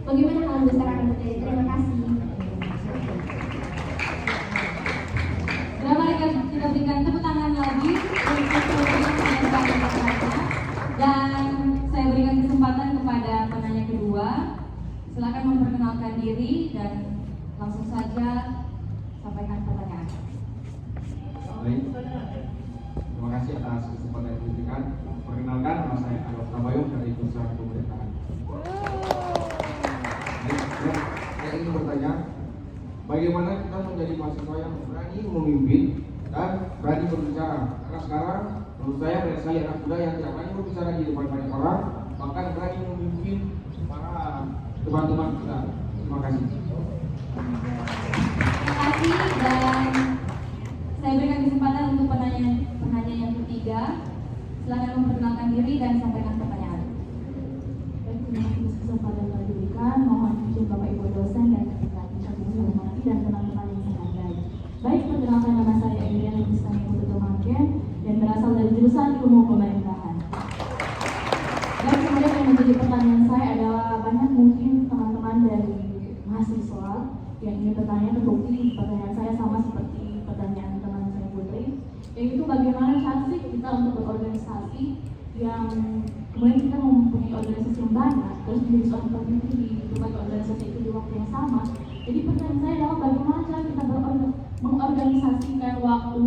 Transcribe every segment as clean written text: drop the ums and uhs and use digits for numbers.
Bagaimana kalau besar akan terjadi? Terima kasih. Kita berikan tepuk tangan lagi untuk penanya. Dan saya berikan kesempatan kepada penanya kedua. Silakan memperkenalkan diri dan langsung saja sampaikan pertanyaan. Baik, terima kasih atas kesempatan yang diberikan. Perkenalkan, nama saya Alok Tabayong dari Pusat Pemerintahan. Saya ingin bertanya, bagaimana kita menjadi mahasiswa yang berani memimpin dan berani berbicara? Karena sekarang menurut saya banyak sekali anak muda yang tidak berani berbicara di depan banyak orang, bahkan berani memimpin para teman-teman kita. Terima kasih. Terima kasih, dan saya berikan kesempatan untuk penanya yang ketiga. Silakan memperkenalkan diri dan sampaikan pertanyaan. Baik, terima kasih atas kesempatan yang diberikan. Mohon izin Bapak Ibu dosen dan rekan yang saya hormati dan teman-teman yang saya hargai. Baik, perkenalkan nama saya Emiliana Kristani Putu Mangken dan berasal dari jurusan Ilmu Pemerintahan. Dan kemudian yang menjadi pertanyaan saya adalah banyak mungkin teman-teman dari mahasiswa yang ingin bertanya, terbukti pertanyaan saya sama seperti pertanyaan teman saya Putri, yaitu bagaimana cara sih kita untuk berorganisasi yang kemudian kita mempunyai organisasi yang banyak terus menjadi seorang pemimpin di berbagai organisasi itu di waktu yang sama. Jadi pertanyaan saya adalah bagaimana cara kita mengorganisasikan waktu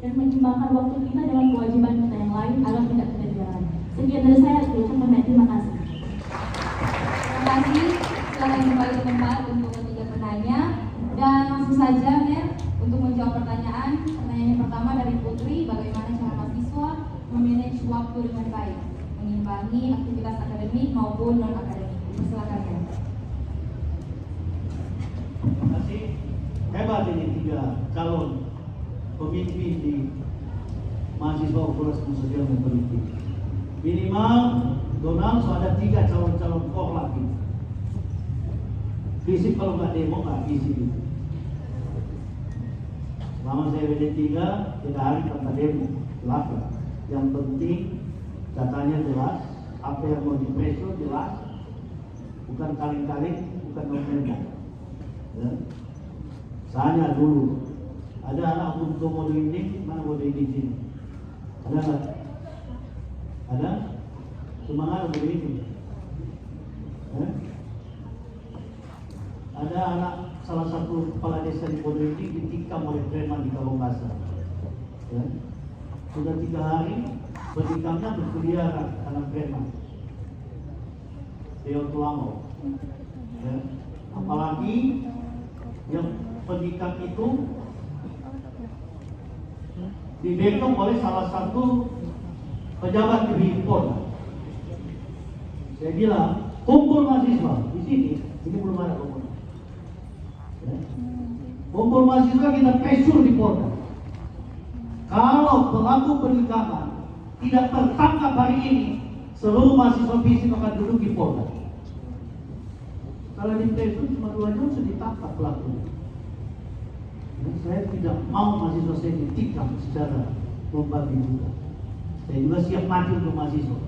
dan menyeimbangkan waktu kita dengan kewajiban kita yang lain agar tidak ketinggalan. Sekian dari saya, terima kasih. Terima kasih. Silakan kembali ke tempat untuk ketiga penanya. Dan langsung saja, Mer, untuk menjawab pertanyaan. Pertanyaan yang pertama dari Putri, bagaimana cara mahasiswa memanage waktu dengan baik, mengimbangi aktivitas akademik maupun non-akademik. Silakan, Mer. Terima kasih. Hebat ini 3 calon pemimpin di mahasiswa Fakultas Sosial dan Politik. Minimal Donald ada 3 calon-calon kok lagi. Fisik kalau nggak demo nggak isi gitu. Selama saya BD3 tidak hari tanpa demo, jelas. Yang penting datanya jelas, apa yang mau dipresur jelas, bukan kaling-kaling, bukan nomennya. Ya. Misalnya dulu ada anak untuk mode ini, mana mode ini sini? Ada nggak? Ada? Semangat mode ini. Ya. Ada anak salah satu kepala desa di mode ini ditikam oleh preman di Kalongkasa. Ya. Sudah 3 hari bertikamnya berkeliaran karena preman. Dia Tuamo. Ya. Apalagi yang penikam itu dibekong oleh salah satu pejabat di Polda. Saya bilang kumpul mahasiswa di sini, ini belum ada kumpul. Ya. Kumpul mahasiswa kita pesur di Polda. Kalau pelaku penikaman tidak tertangkap hari ini, seluruh mahasiswa fisik akan duduk di Polda. Kalau di pesur cuma 2 jam sudah ditangkap pelakunya. Saya tidak mau mahasiswa saya ditikam secara membabi buta. Saya juga siap mati untuk mahasiswa.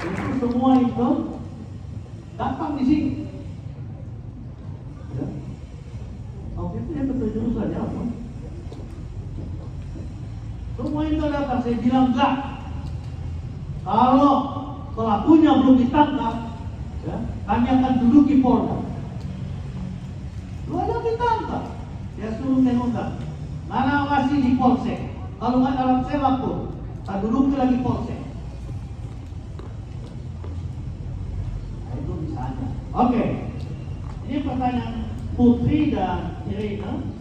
Itu semua itu datang di sini. Ya. Waktu itu yang betul jurusan ya apa? Semua itu datang, saya bilang enggak. Kalau pelakunya belum ditangkap, ya, kami akan duduk di Polda. Lu ada ditangkap, dia suruh tengokkan. Mana masih di Polsek? Kalau nggak dalam sel lapor, tak duduk lagi Polsek. Nah, itu misalnya. Oke, ini pertanyaan Putri dan Irina.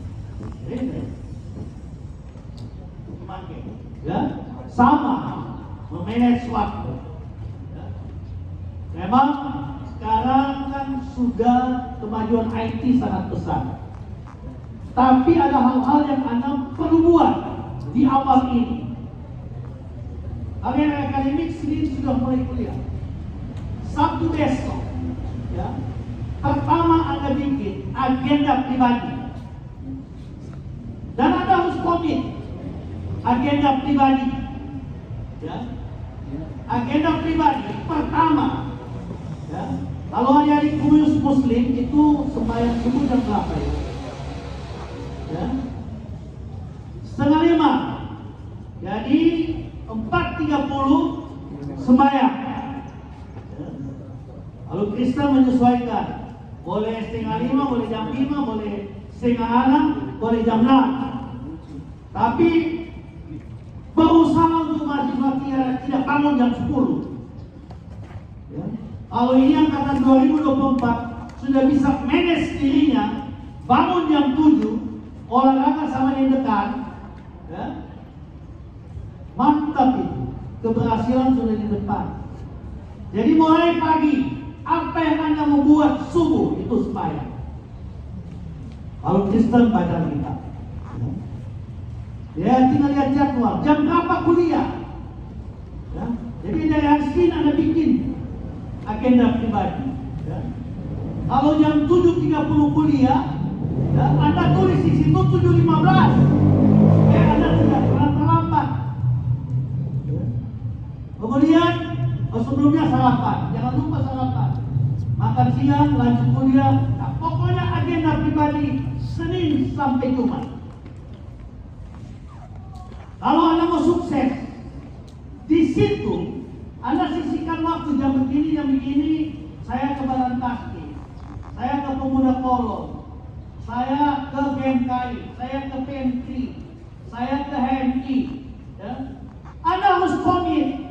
Ya, sama memanage waktu. Ya. Memang sekarang kan sudah kemajuan IT sangat besar. Tapi ada hal-hal yang Anda perlu buat di awal ini. Kalian akademik sendiri sudah mulai kuliah. Sabtu besok, ya, pertama Anda bikin agenda pribadi. Dan Anda harus komit agenda pribadi. Ya, Agenda pribadi pertama, ya, kalau adik-adik pengurus muslim itu sembahyang subuh jam berapa ya? Ya, 4:30. Jadi 4:30 sembahyang. Ya. Lalu Kristen menyesuaikan, boleh 4:30, boleh jam 5, boleh 5:30, boleh jam 6. Tapi berusaha untuk mahasiswa tidak bangun jam 10. Ya. Kalau ini angkatan 2024 sudah bisa manage dirinya, bangun jam 7, olahraga sama yang dekat, ya. Mantap itu, keberhasilan sudah di depan. Jadi mulai pagi, apa yang Anda membuat subuh itu sembahyang. Kalau Kristen baca kita, ya tinggal lihat jadwal, jam berapa kuliah. Ya. Jadi dari hari Senin Anda bikin agenda pribadi. Ya. Kalau jam 7:30 kuliah, ya, Anda tulis di situ 7:15. Anda tidak pernah terlambat. Ya. Kemudian sebelumnya sarapan, jangan lupa sarapan. Makan siang, lanjut kuliah. Nah, pokoknya agenda pribadi Senin sampai Jumat. Kalau Anda mau sukses, di situ Anda sisihkan waktu jam begini, saya ke Badan Taski, saya ke Pemuda Kolom, saya ke GMKI, saya ke PMT, saya ke HMI. Ya. Anda harus komit.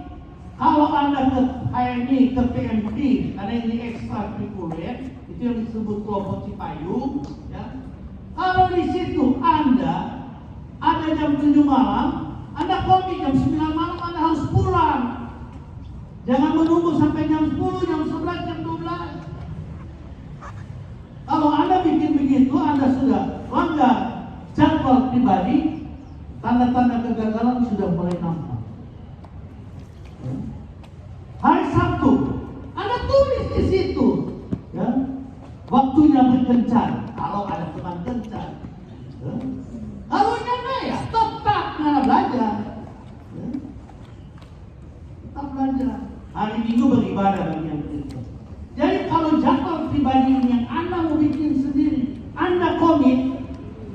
Kalau Anda ke HMI, ke PMT, karena ini ekstra kurikuler, itu yang disebut kelompok Cipayung. Ya. Kalau di situ Anda ada jam 7 malam, Anda komit jam 9 malam Anda harus pulang. Jangan menunggu sampai jam 10, jam 11, jam 12. Kalau Anda bikin begitu, Anda sudah langgar jadwal pribadi, tanda-tanda kegagalan sudah mulai nampak. Hari Sabtu, Anda tulis di situ, ya, waktunya berkencan. Kalau ada teman kencan, ya. Kalau nyana ya tetap Anda belajar, ya. Tetap belajar. Hari Minggu beribadah bagi yang Kristen. Jadi kalau jadwal pribadi ini yang Anda mau bikin sendiri, Anda komit,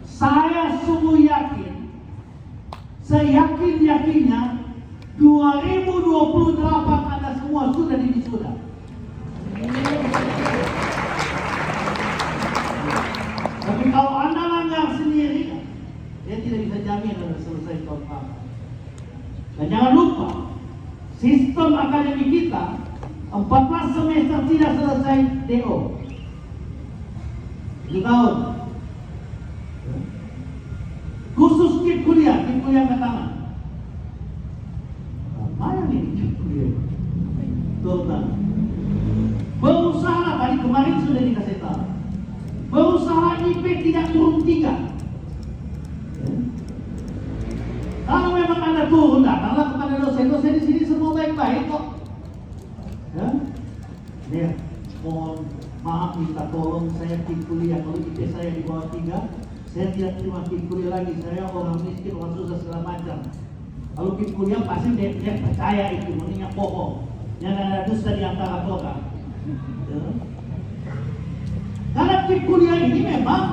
saya sungguh yakin, seyakin-yakinnya 2028 Anda semua sudah di wisuda. Tapi kalau Anda langgar sendiri, dia tidak bisa jamin Anda selesai tahun pertama. Dan jangan lupa, sistem akademi kita 14 semester tidak selesai DO. 7 tahun. Khusus kip kuliah ke tangan. Mana nih kip kuliah? Total. Berusaha, tadi kemarin sudah dikasih tahu. Berusaha IP tidak turun 3. Kalau memang Anda turun, datanglah kepada dosen-dosen di sini semua baik-baik kok. Ya, lihat, mohon maaf minta tolong saya kip kuliah. Kalau IP saya di bawah 3, saya tidak terima kip kuliah lagi. Saya orang miskin, orang susah segala macam. Kalau kip kuliah pasti dia percaya itu, mendingnya bohong. Yang ada dusta di antara orang. Ya. Karena kip kuliah ini memang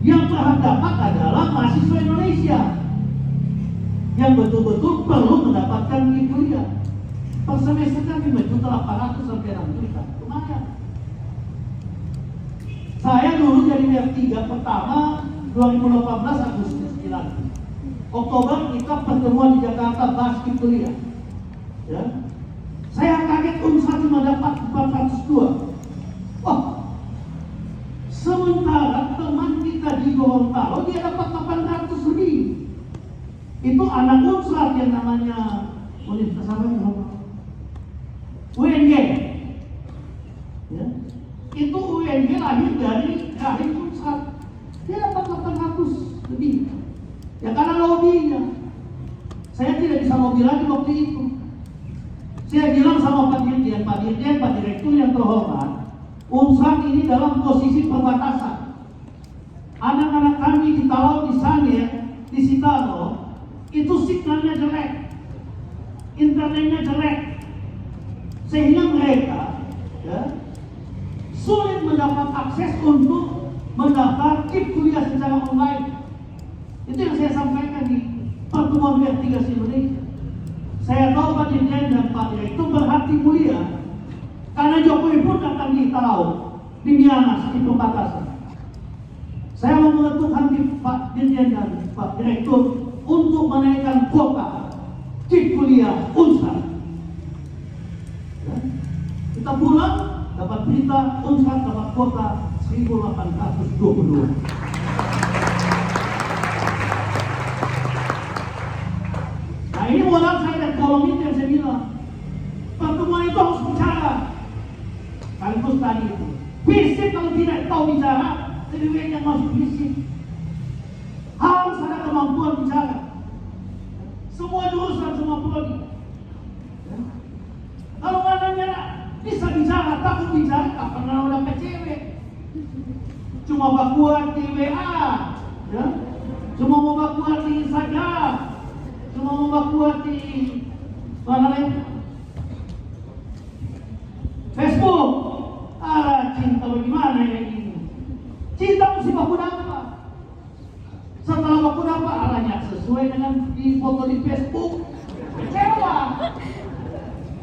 yang terdapat adalah mahasiswa Indonesia yang betul-betul perlu mendapatkan kip kuliah. Per semester kan 5.800.000 sampai 6 juta, lumayan. Saya dulu jadi WF3 pertama 2018 Agustus 9. Oktober kita pertemuan di Jakarta bahas kip kuliah. Ya. Saya kaget Unsur cuma dapat 402. Oh, sementara teman kita di Gorontalo dia dapat 800 lebih. Itu anak Unsur yang namanya Universitas apa yang UNG. Ya. Itu UNG lahir dari Rahim Unsur. Dia dapat 800 lebih. Ya karena lobbynya. Saya tidak bisa lobby lagi waktu itu. Saya bilang sama Pak Dirjen, Pak Direktur yang terhormat, Unsur ini dalam posisi perbatasan. Anak-anak kami di Talau, di Sangir, di Sitaro, itu signalnya jelek. internetnya jelek, sehingga mereka sulit mendapat akses untuk mendaftar KIP kuliah secara online. Itu yang saya sampaikan di pertemuan Vertigas Indonesia. Saya tahu Pak Dirjen dan Pak Direktur berhati mulia karena Jokowi pun datang di Talau, di Miangas, di perbatasan. Saya mau mengetuk hati Pak Dirjen dan Pak Direktur untuk menaikkan kuota KIP kuliah Unsur. Kita pulang dapat berita Unsur dapat kuota 1.822. Nah ini modal saya dan kolom itu yang saya bilang. Pertemuan itu harus bicara. Sekaligus tadi itu. Fisik kalau tidak tahu bicara, lebih baik yang masuk fisik. Harus ada kemampuan bicara. Semua jurusan, semua prodi. Kalau mananya bisa bicara, takut bicara, tak pernah dapat cewek. Cuma bakuan di WA, ya? Cuma mau bakuan di Instagram, cuma mau bakuan di mana lain? Facebook. Cinta bagaimana ya ini? Cinta mesti baku dapat. Setelah baku dapat, alanya sesuai dengan di foto di Facebook. Kecewa,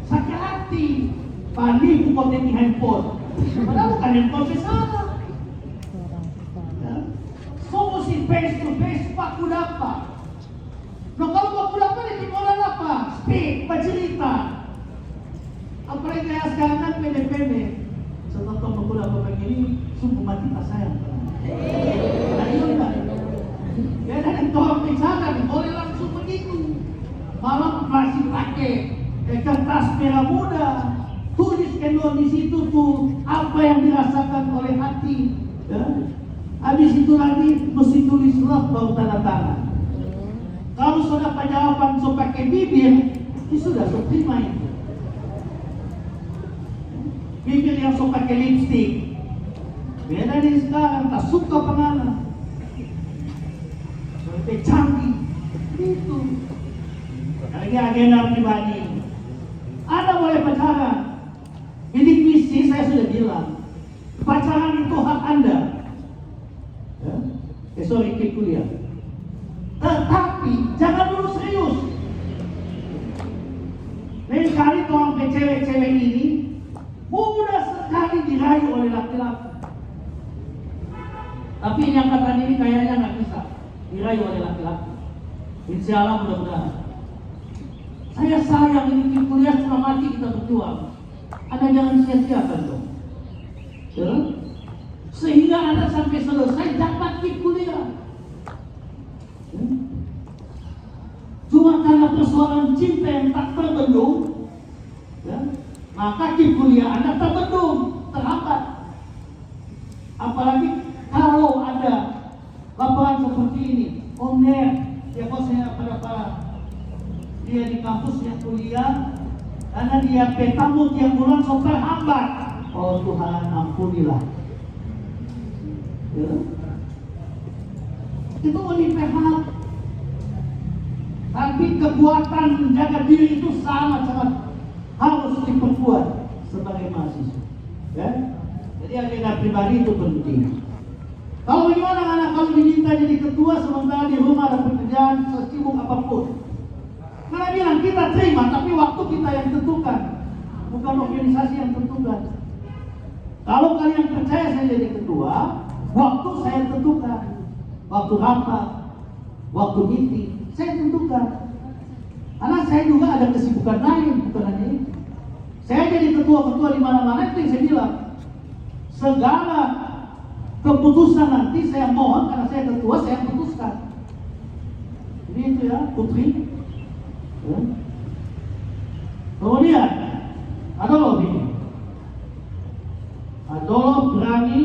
sakit hati, panik foto di handphone. Padahal bukan handphone salah. Semua si face to face baku dapat. Nah kalau baku dapat itu orang apa? Speak, bercerita. Apalagi kayak sekarang kan pendek-pendek. Setelah baku dapat begini, sungguh mati tak sayang. Nah iya kan? Ya dan orang bicara, boleh langsung begitu. Malam masih pakai kertas merah muda, tulis kendor di situ tuh apa yang dirasakan oleh hati. Ya? Habis itu lagi mesti tulis love baru tanda tangan. Kalau sudah penjawaban so pakai bibir, itu sudah so terima itu. Bibir yang so pakai lipstick, beda dari sekarang tak suka penganan. Lebih canggih itu. Lagi agenda pribadi. Anda boleh pacaran. Bidik misi saya sudah bilang. Pacaran itu hak Anda. Ya? Sorry, KIP kuliah. Tetapi jangan dulu serius. Lain kali orang cewek-cewek ini mudah sekali dirayu oleh laki-laki. Tapi yang kata ini kayaknya nggak bisa dirayu oleh laki-laki. Insya Allah mudah-mudahan. Saya sayang ini KIP kuliah setengah mati kita berjuang. Anda jangan sia-siakan dong. Ya? Sehingga Anda sampai selesai dapat KIP kuliah. Ya? Cuma karena persoalan cinta yang tak terbendung, ya? Maka KIP kuliah Anda terbendung, terhambat. Apalagi kalau ada laporan seperti ini, ya kok saya pada dia di kampus yang kuliah karena dia petamu tiap bulan so terhambat. Oh Tuhan ampunilah. Ya. Itu PH. Tapi kekuatan menjaga diri itu sangat-sangat harus diperkuat sebagai mahasiswa. Ya? Jadi agenda pribadi itu penting. Kalau bagaimana anak kalau diminta jadi ketua sementara di rumah ada pekerjaan sesibuk apapun. Karena bilang kita terima, tapi waktu kita yang tentukan, bukan organisasi yang tentukan. Kalau kalian percaya saya jadi ketua, waktu saya tentukan, waktu rapat, waktu meeting, saya tentukan. Karena saya juga ada kesibukan lain, bukan hanya itu. Saya jadi ketua-ketua di mana-mana itu yang saya bilang. Segala keputusan nanti saya mohon karena saya ketua saya putuskan. Jadi itu ya Putri. Ya. Kemudian ada ini. Adalah berani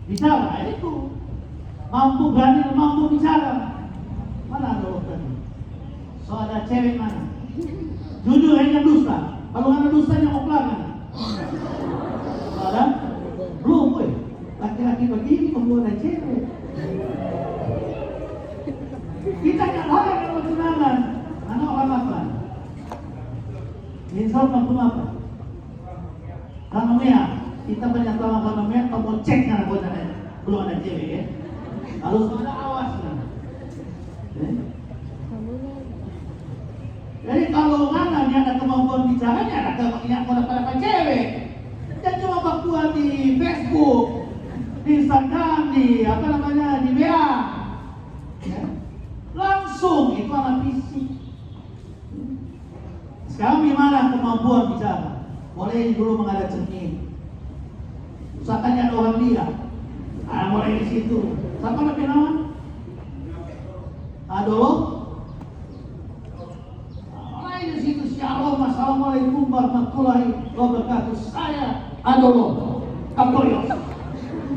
bicara itu. Mampu berani mampu bicara. Mana Adolf tadi? So ada cewek mana? Jujur hanya dusta. Kalau ada dustanya mau pelanggan. Ada? Belum boy. Laki-laki begini membuat ada cewek. Kita nggak larang kalau tunangan. Anak orang apa? Misal kamu apa? Kanomea, kita banyak tahu kanomea, kamu cek karena belum ada cewek ya. Harus ada awas kan. Jadi kalau mana dia ada kemampuan bicaranya, ada kemampuan pada cewek. Dan cuma bakuan di Facebook, di Instagram, di apa namanya, di WA. Ya. Langsung itu anak fisik. Sekarang gimana kemampuan bicara? Mulai dulu menghadap cermin. Usahakan ada orang lihat. Mulai di situ. Siapa lebih nama? Adolo. Mulai di situ. Shalom, assalamualaikum warahmatullahi wabarakatuh. Saya Adolo Kapoyos.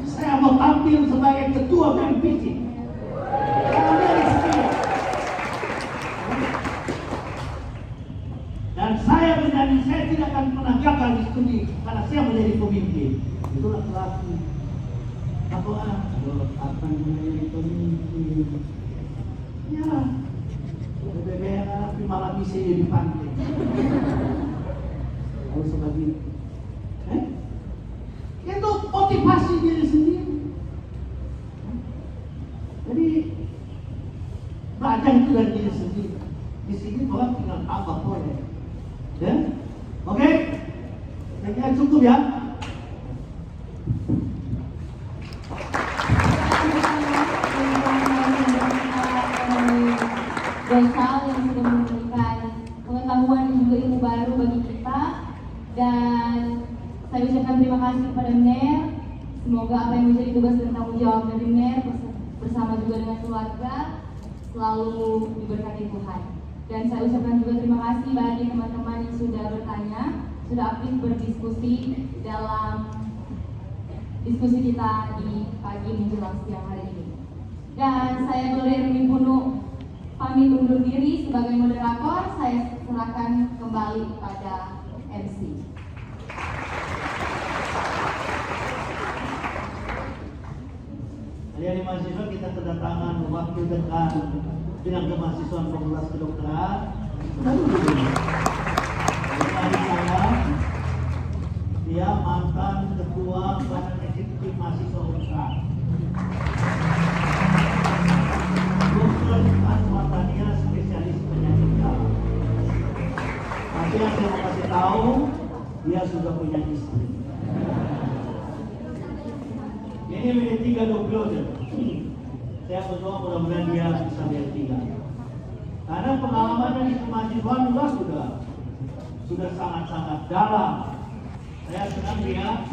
Saya mau tampil sebagai ketua BMPC. Dan saya menjadi, saya tidak akan pernah gagal di studi karena saya menjadi pemimpin. Itulah laki. Aku akan menjadi pemimpin. Ya, berbeda tapi malah bisa jadi pantai. Harus seperti itu. Itu motivasi diri sendiri. Jadi belajar itu dari diri sendiri. Di sini orang tinggal tambah boleh. Ya, oke, saya kira cukup ya. Gosal yang sudah memberikan pengetahuan dan juga ilmu baru bagi kita, dan saya ucapkan terima kasih kepada NER. Semoga apa yang menjadi tugas dan tanggung jawab dari NER bersama juga dengan keluarga selalu diberkati Tuhan. Dan saya ucapkan juga terima kasih bagi teman-teman yang sudah bertanya, sudah aktif berdiskusi dalam diskusi kita di pagi menjelang siang hari ini. Dan saya Gloria Rumimpunu pamit undur diri sebagai moderator. Saya serahkan kembali kepada MC. Adik-adik mahasiswa, kita kedatangan wakil dekan bidang kemahasiswaan Fakultas Kedokteran. Adik saya, dia mantan ketua badan eksekutif mahasiswa UNSA. Dr. Asmatania, spesialis penyakit dalam. Tapi yang saya mau kasih tahu, dia sudah punya istri. Ini menjadi 3 double. Saya berdoa mudah-mudahan dia bisa D3. Karena pengalamannya di kemahasiswaan juga sudah sangat-sangat dalam. Saya senang dia